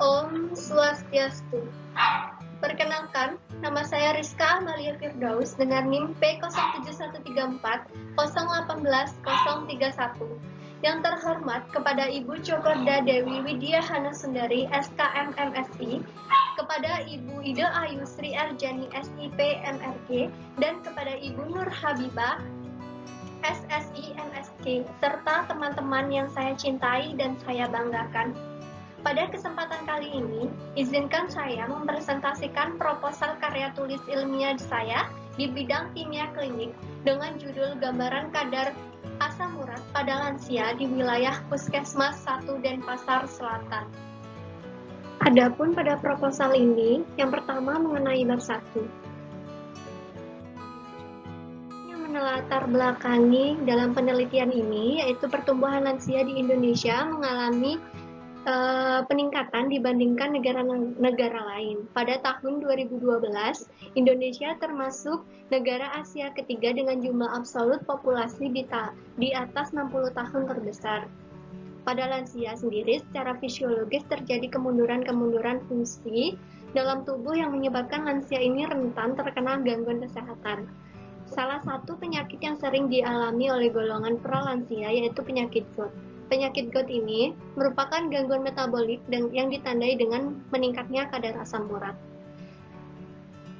Om Swastiastu. Perkenalkan, nama saya Rizka Amalia Firdaus dengan NIM P07134 018 031. Yang terhormat kepada Ibu Cokorda Dewi Widya Hanasundari SKM MSI, kepada Ibu Ide Ayu Sri Arjani SIP MRG, dan kepada Ibu Nur Habibah SSI MSK, serta teman-teman yang saya cintai dan saya banggakan. Pada kesempatan kali ini, izinkan saya mempresentasikan proposal karya tulis ilmiah saya di bidang kimia klinik dengan judul Gambaran Kadar Asam Urat pada Lansia di Wilayah Puskesmas 1 Denpasar Selatan. Adapun pada proposal ini, yang pertama mengenai bab 1. Yang melatar belakangi dalam penelitian ini yaitu pertumbuhan lansia di Indonesia mengalami peningkatan dibandingkan negara-negara lain. Pada tahun 2012, Indonesia termasuk negara Asia ketiga dengan jumlah absolut populasi di atas 60 tahun terbesar. Pada lansia sendiri, secara fisiologis terjadi kemunduran-kemunduran fungsi dalam tubuh yang menyebabkan lansia ini rentan terkena gangguan kesehatan. Salah satu penyakit yang sering dialami oleh golongan pralansia yaitu penyakit GOUT. Penyakit GOUT ini merupakan gangguan metabolik yang ditandai dengan meningkatnya kadar asam urat.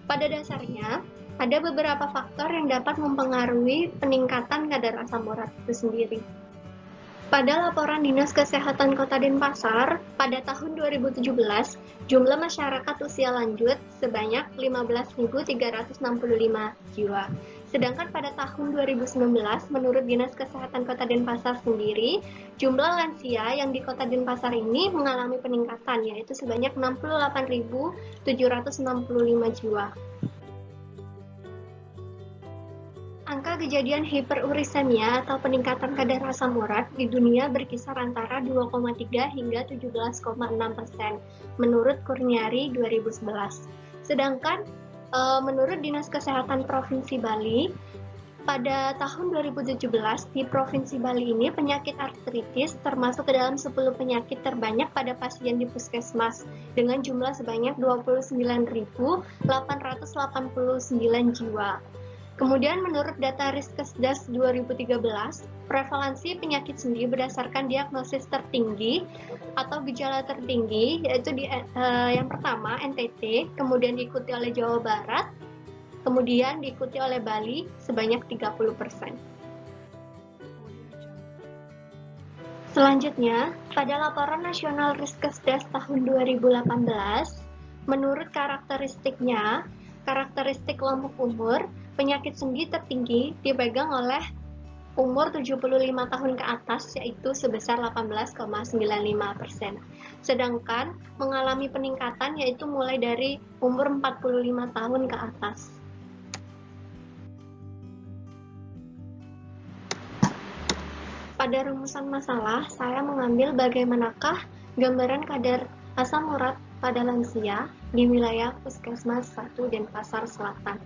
Pada dasarnya, ada beberapa faktor yang dapat mempengaruhi peningkatan kadar asam urat itu sendiri. Pada laporan Dinas Kesehatan Kota Denpasar, pada tahun 2017, jumlah masyarakat usia lanjut sebanyak 15.365 jiwa. Sedangkan pada tahun 2019, menurut Dinas Kesehatan Kota Denpasar sendiri, jumlah lansia yang di Kota Denpasar ini mengalami peningkatan, yaitu sebanyak 68.765 jiwa. Angka kejadian hiperurisemia atau peningkatan kadar asam urat di dunia berkisar antara 2,3 hingga 17,6% menurut Kurniari 2011. Sedangkan menurut Dinas Kesehatan Provinsi Bali, pada tahun 2017 di Provinsi Bali ini penyakit artritis termasuk ke dalam 10 penyakit terbanyak pada pasien di puskesmas dengan jumlah sebanyak 29.889 jiwa. Kemudian menurut data Riskesdas 2013, prevalensi penyakit sendi berdasarkan diagnosis tertinggi atau gejala tertinggi yaitu yang pertama NTT, kemudian diikuti oleh Jawa Barat, kemudian diikuti oleh Bali sebanyak 30%. Selanjutnya, pada laporan nasional Riskesdas tahun 2018, menurut karakteristik kelompok umur, penyakit sendi tertinggi dipegang oleh umur 75 tahun ke atas yaitu sebesar 18,95%. Sedangkan mengalami peningkatan yaitu mulai dari umur 45 tahun ke atas. Pada rumusan masalah, saya mengambil bagaimanakah gambaran kadar asam urat pada lansia di wilayah Puskesmas 1 Denpasar Selatan.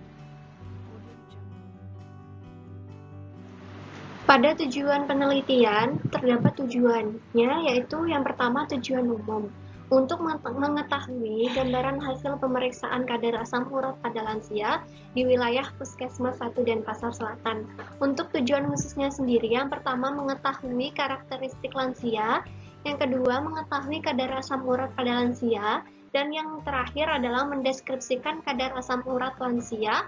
Pada tujuan penelitian, terdapat tujuannya yaitu yang pertama tujuan umum, untuk mengetahui gambaran hasil pemeriksaan kadar asam urat pada lansia di wilayah Puskesmas 1 Denpasar Selatan. Untuk tujuan khususnya sendiri, yang pertama mengetahui karakteristik lansia, yang kedua mengetahui kadar asam urat pada lansia, dan yang terakhir adalah mendeskripsikan kadar asam urat lansia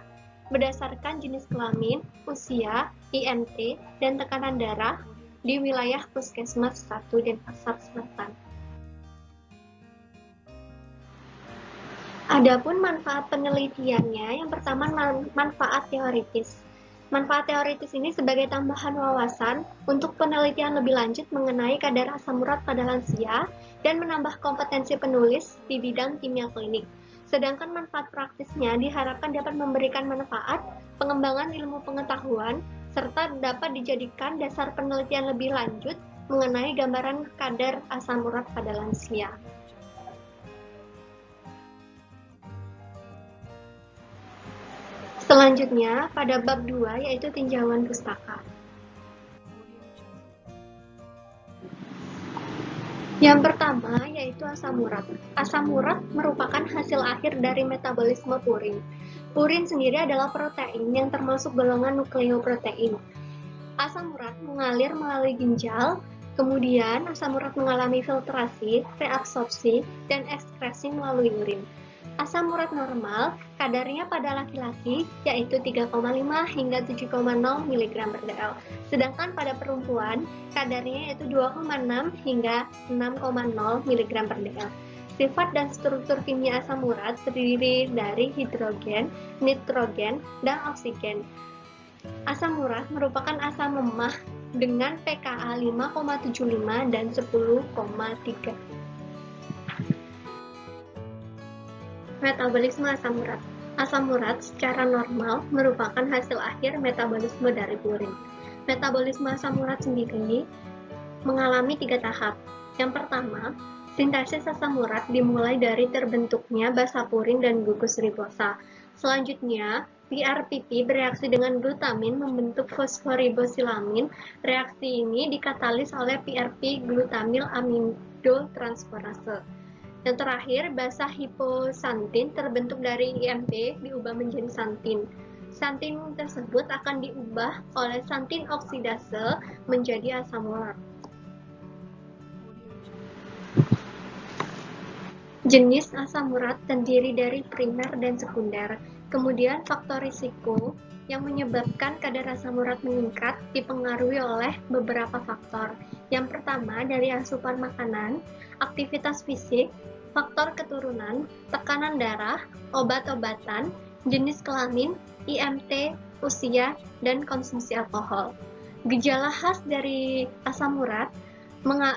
berdasarkan jenis kelamin, usia, IMT, dan tekanan darah di wilayah Puskesmas 1 Denpasar Selatan. Adapun manfaat penelitiannya, yang pertama manfaat teoritis. Manfaat teoritis ini sebagai tambahan wawasan untuk penelitian lebih lanjut mengenai kadar asam urat pada lansia dan menambah kompetensi penulis di bidang kimia klinik. Sedangkan manfaat praktisnya diharapkan dapat memberikan manfaat, pengembangan ilmu pengetahuan, serta dapat dijadikan dasar penelitian lebih lanjut mengenai gambaran kadar asam urat pada lansia. Selanjutnya, pada bab 2 yaitu tinjauan pustaka. Yang pertama yaitu asam urat. Asam urat merupakan hasil akhir dari metabolisme purin. Purin sendiri adalah protein yang termasuk golongan nukleoprotein. Asam urat mengalir melalui ginjal, kemudian asam urat mengalami filtrasi, reabsorpsi, dan ekskresi melalui urin. Asam urat normal kadarnya pada laki-laki yaitu 3,5 hingga 7,0 mg per dl. Sedangkan pada perempuan kadarnya yaitu 2,6 hingga 6,0 mg per dl. Sifat dan struktur kimia asam urat terdiri dari hidrogen, nitrogen, dan oksigen. Asam urat merupakan asam lemah dengan pKa 5,75 dan 10,3. Metabolisme asam urat. Asam urat secara normal merupakan hasil akhir metabolisme dari purin. Metabolisme asam urat sendiri mengalami 3 tahap. Yang pertama, sintesis asam urat dimulai dari terbentuknya basa purin dan gugus ribosa. Selanjutnya, PRPP bereaksi dengan glutamin membentuk fosforibosilamin. Reaksi ini dikatalis oleh PRP glutamil aminotransferase. Yang terakhir, basa hiposantin terbentuk dari IMP diubah menjadi santin. Santin tersebut akan diubah oleh santin oksidase menjadi asam urat. Jenis asam urat terdiri dari primer dan sekunder. Kemudian faktor risiko yang menyebabkan kadar asam urat meningkat dipengaruhi oleh beberapa faktor. Yang pertama dari asupan makanan, aktivitas fisik, faktor keturunan, tekanan darah, obat-obatan, jenis kelamin, IMT, usia, dan konsumsi alkohol. Gejala khas dari asam urat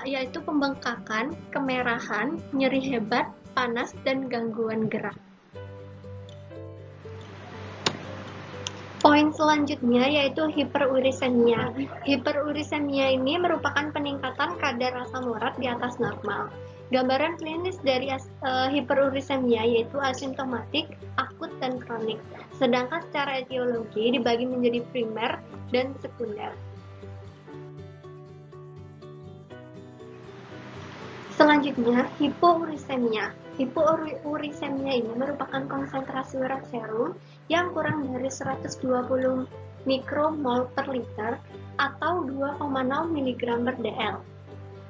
yaitu pembengkakan, kemerahan, nyeri hebat, panas, dan gangguan gerak. Poin selanjutnya yaitu hiperurisemia. Hiperurisemia ini merupakan peningkatan kadar asam urat di atas normal. Gambaran klinis dari hiperurisemia yaitu asimptomatik, akut, dan kronik. Sedangkan secara etiologi dibagi menjadi primer dan sekunder. Selanjutnya, hipourisemia. Hipourisemia ini merupakan konsentrasi urat serum yang kurang dari 120 mikromol per liter atau 2,0 mg per dl.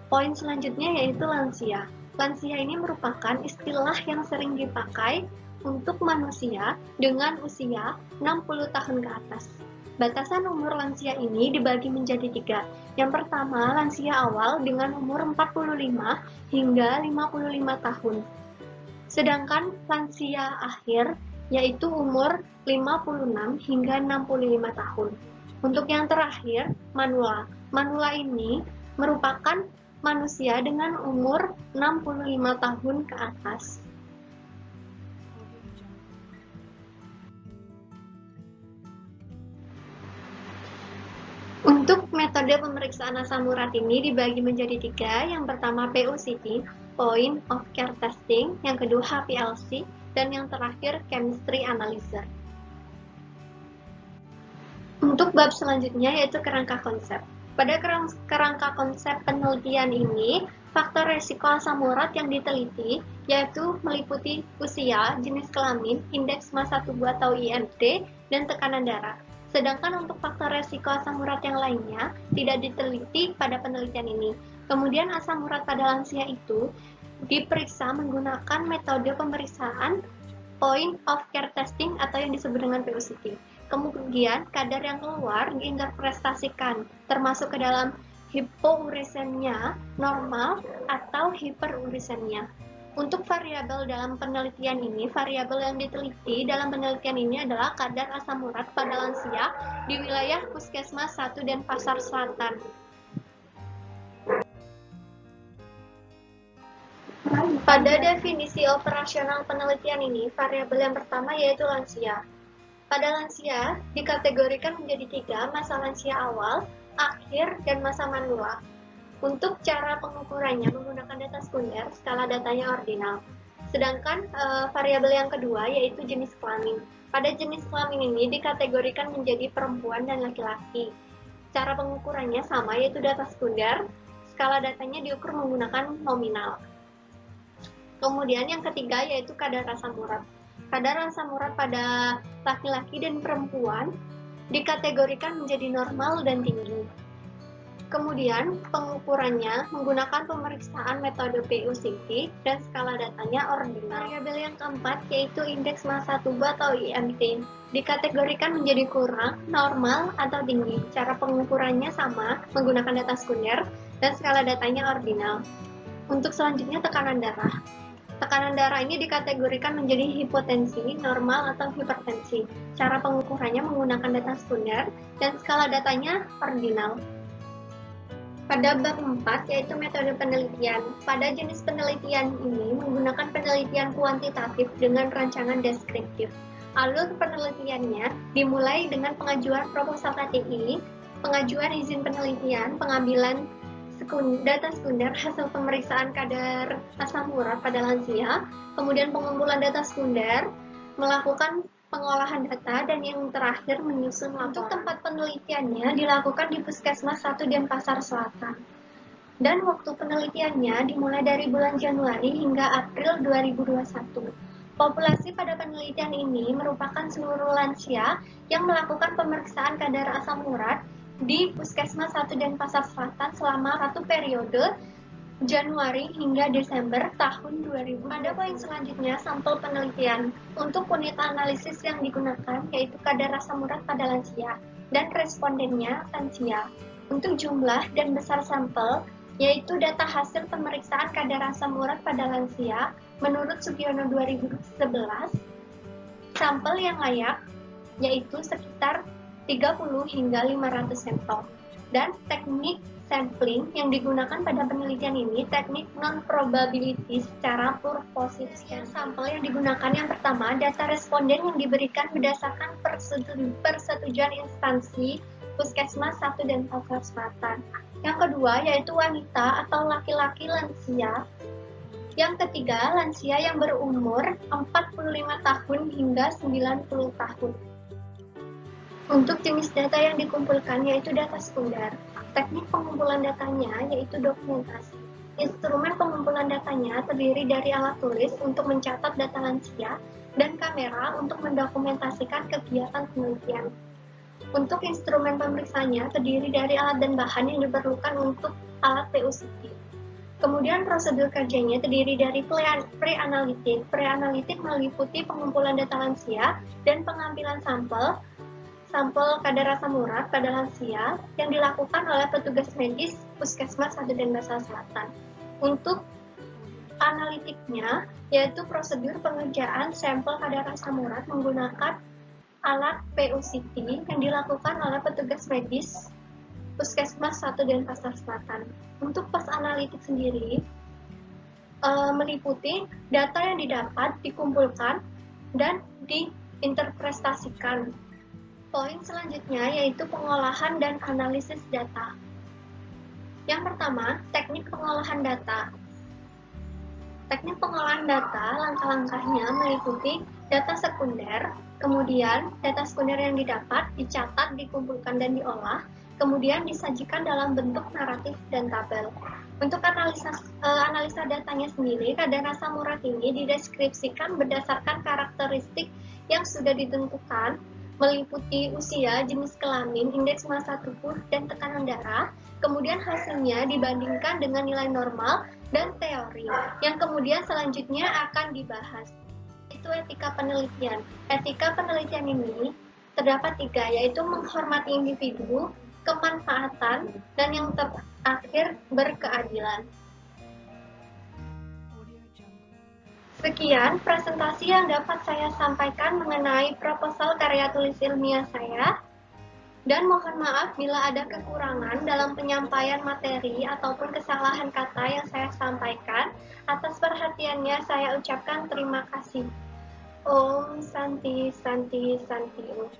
Poin selanjutnya yaitu lansia. Lansia ini merupakan istilah yang sering dipakai untuk manusia dengan usia 60 tahun ke atas. Batasan umur lansia ini dibagi menjadi 3. Yang pertama, lansia awal dengan umur 45 hingga 55 tahun. Sedangkan lansia akhir yaitu umur 56 hingga 65 tahun. Untuk yang terakhir, manula. Manula ini merupakan manusia dengan umur 65 tahun ke atas. Untuk metode pemeriksaan asam urat ini dibagi menjadi 3. Yang pertama POCT, Point of Care Testing, yang kedua HPLC, dan yang terakhir Chemistry Analyzer. Untuk bab selanjutnya yaitu kerangka konsep. Pada kerangka konsep penelitian ini, faktor resiko asam urat yang diteliti yaitu meliputi usia, jenis kelamin, indeks massa tubuh atau IMT, dan tekanan darah. Sedangkan untuk faktor resiko asam urat yang lainnya tidak diteliti pada penelitian ini. Kemudian asam urat pada lansia itu diperiksa menggunakan metode pemeriksaan Point of Care Testing atau yang disebut dengan POCT. Kemudian kadar yang keluar diinterpretasikan termasuk ke dalam hipourisemia normal atau hiperurisemia. Untuk variabel dalam penelitian ini, variabel yang diteliti dalam penelitian ini adalah kadar asam urat pada lansia di wilayah Puskesmas 1 dan Pasar Selatan. Pada definisi operasional penelitian ini, variabel yang pertama yaitu lansia. Pada lansia dikategorikan menjadi 3, masa lansia awal, akhir, dan masa manula. Untuk cara pengukurannya menggunakan data sekunder, skala datanya ordinal. Sedangkan variabel yang kedua yaitu jenis kelamin. Pada jenis kelamin ini dikategorikan menjadi perempuan dan laki-laki. Cara pengukurannya sama yaitu data sekunder, skala datanya diukur menggunakan nominal. Kemudian yang ketiga yaitu kadar asam urat. Kadar asam urat pada laki-laki dan perempuan dikategorikan menjadi normal dan tinggi. Kemudian pengukurannya menggunakan pemeriksaan metode PUCT dan skala datanya ordinal. Variabel yang keempat yaitu indeks massa tubuh atau IMT. Dikategorikan menjadi kurang, normal, atau tinggi. Cara pengukurannya sama, menggunakan data sekunder dan skala datanya ordinal. Untuk selanjutnya tekanan darah. Tekanan darah ini dikategorikan menjadi hipotensi, normal, atau hipertensi. Cara pengukurannya menggunakan data sekunder dan skala datanya ordinal. Pada bab 4 yaitu metode penelitian. Pada jenis penelitian ini menggunakan penelitian kuantitatif dengan rancangan deskriptif. Alur penelitiannya dimulai dengan pengajuan proposal KTI, pengajuan izin penelitian, pengambilan data sekunder hasil pemeriksaan kadar asam urat pada lansia, kemudian pengumpulan data sekunder, melakukan pengolahan data, dan yang terakhir menyusun laporan. Untuk tempat penelitiannya dilakukan di Puskesmas 1 Denpasar Selatan. Dan waktu penelitiannya dimulai dari bulan Januari hingga April 2021. Populasi pada penelitian ini merupakan seluruh lansia yang melakukan pemeriksaan kadar asam urat di Puskesmas 1 Denpasar Selatan selama satu periode Januari hingga Desember tahun 2000. Pada poin selanjutnya, sampel penelitian. Untuk unit analisis yang digunakan yaitu kadar asam urat pada lansia dan respondennya lansia. Untuk jumlah dan besar sampel yaitu data hasil pemeriksaan kadar asam urat pada lansia menurut Sugiono 2011. Sampel yang layak yaitu sekitar 30 hingga 500 sampel. Dan teknik sampling yang digunakan pada penelitian ini teknik non-probability secara purposition. Sampel yang digunakan yang pertama, data responden yang diberikan berdasarkan persetujuan instansi Puskesmas 1 Denpasar Selatan. Yang kedua, yaitu wanita atau laki-laki lansia. Yang ketiga, lansia yang berumur 45 tahun hingga 90 tahun. Untuk jenis data yang dikumpulkan yaitu data sekunder. Teknik pengumpulan datanya yaitu dokumentasi. Instrumen pengumpulan datanya terdiri dari alat tulis untuk mencatat data lansia dan kamera untuk mendokumentasikan kegiatan penelitian. Untuk instrumen pemeriksanya terdiri dari alat dan bahan yang diperlukan untuk alat PUCT. Kemudian prosedur kerjanya terdiri dari pre-analitik. Pre-analitik meliputi pengumpulan data lansia dan pengambilan sampel kadar asam urat pada lansia yang dilakukan oleh petugas medis Puskesmas 1 Denpasar Selatan. Untuk analitiknya, yaitu prosedur pengerjaan sampel kadar asam urat menggunakan alat PUCT yang dilakukan oleh petugas medis Puskesmas 1 Denpasar Selatan. Untuk post analitik sendiri, meliputi data yang didapat, dikumpulkan, dan diinterpretasikan. Poin selanjutnya yaitu pengolahan dan analisis data. Yang pertama, teknik pengolahan data. Teknik pengolahan data, langkah-langkahnya meliputi data sekunder, kemudian data sekunder yang didapat, dicatat, dikumpulkan, dan diolah, kemudian disajikan dalam bentuk naratif dan tabel. Untuk analisa datanya sendiri, kadar asam urat ini dideskripsikan berdasarkan karakteristik yang sudah ditentukan, meliputi usia, jenis kelamin, indeks massa tubuh, dan tekanan darah. Kemudian hasilnya dibandingkan dengan nilai normal dan teori, yang kemudian selanjutnya akan dibahas. Itu etika penelitian. Etika penelitian ini terdapat 3, yaitu menghormati individu, kemanfaatan, dan yang terakhir berkeadilan. Sekian presentasi yang dapat saya sampaikan mengenai proposal karya tulis ilmiah saya. Dan mohon maaf bila ada kekurangan dalam penyampaian materi ataupun kesalahan kata yang saya sampaikan. Atas perhatiannya saya ucapkan terima kasih. Om Santi Santi Santi Om.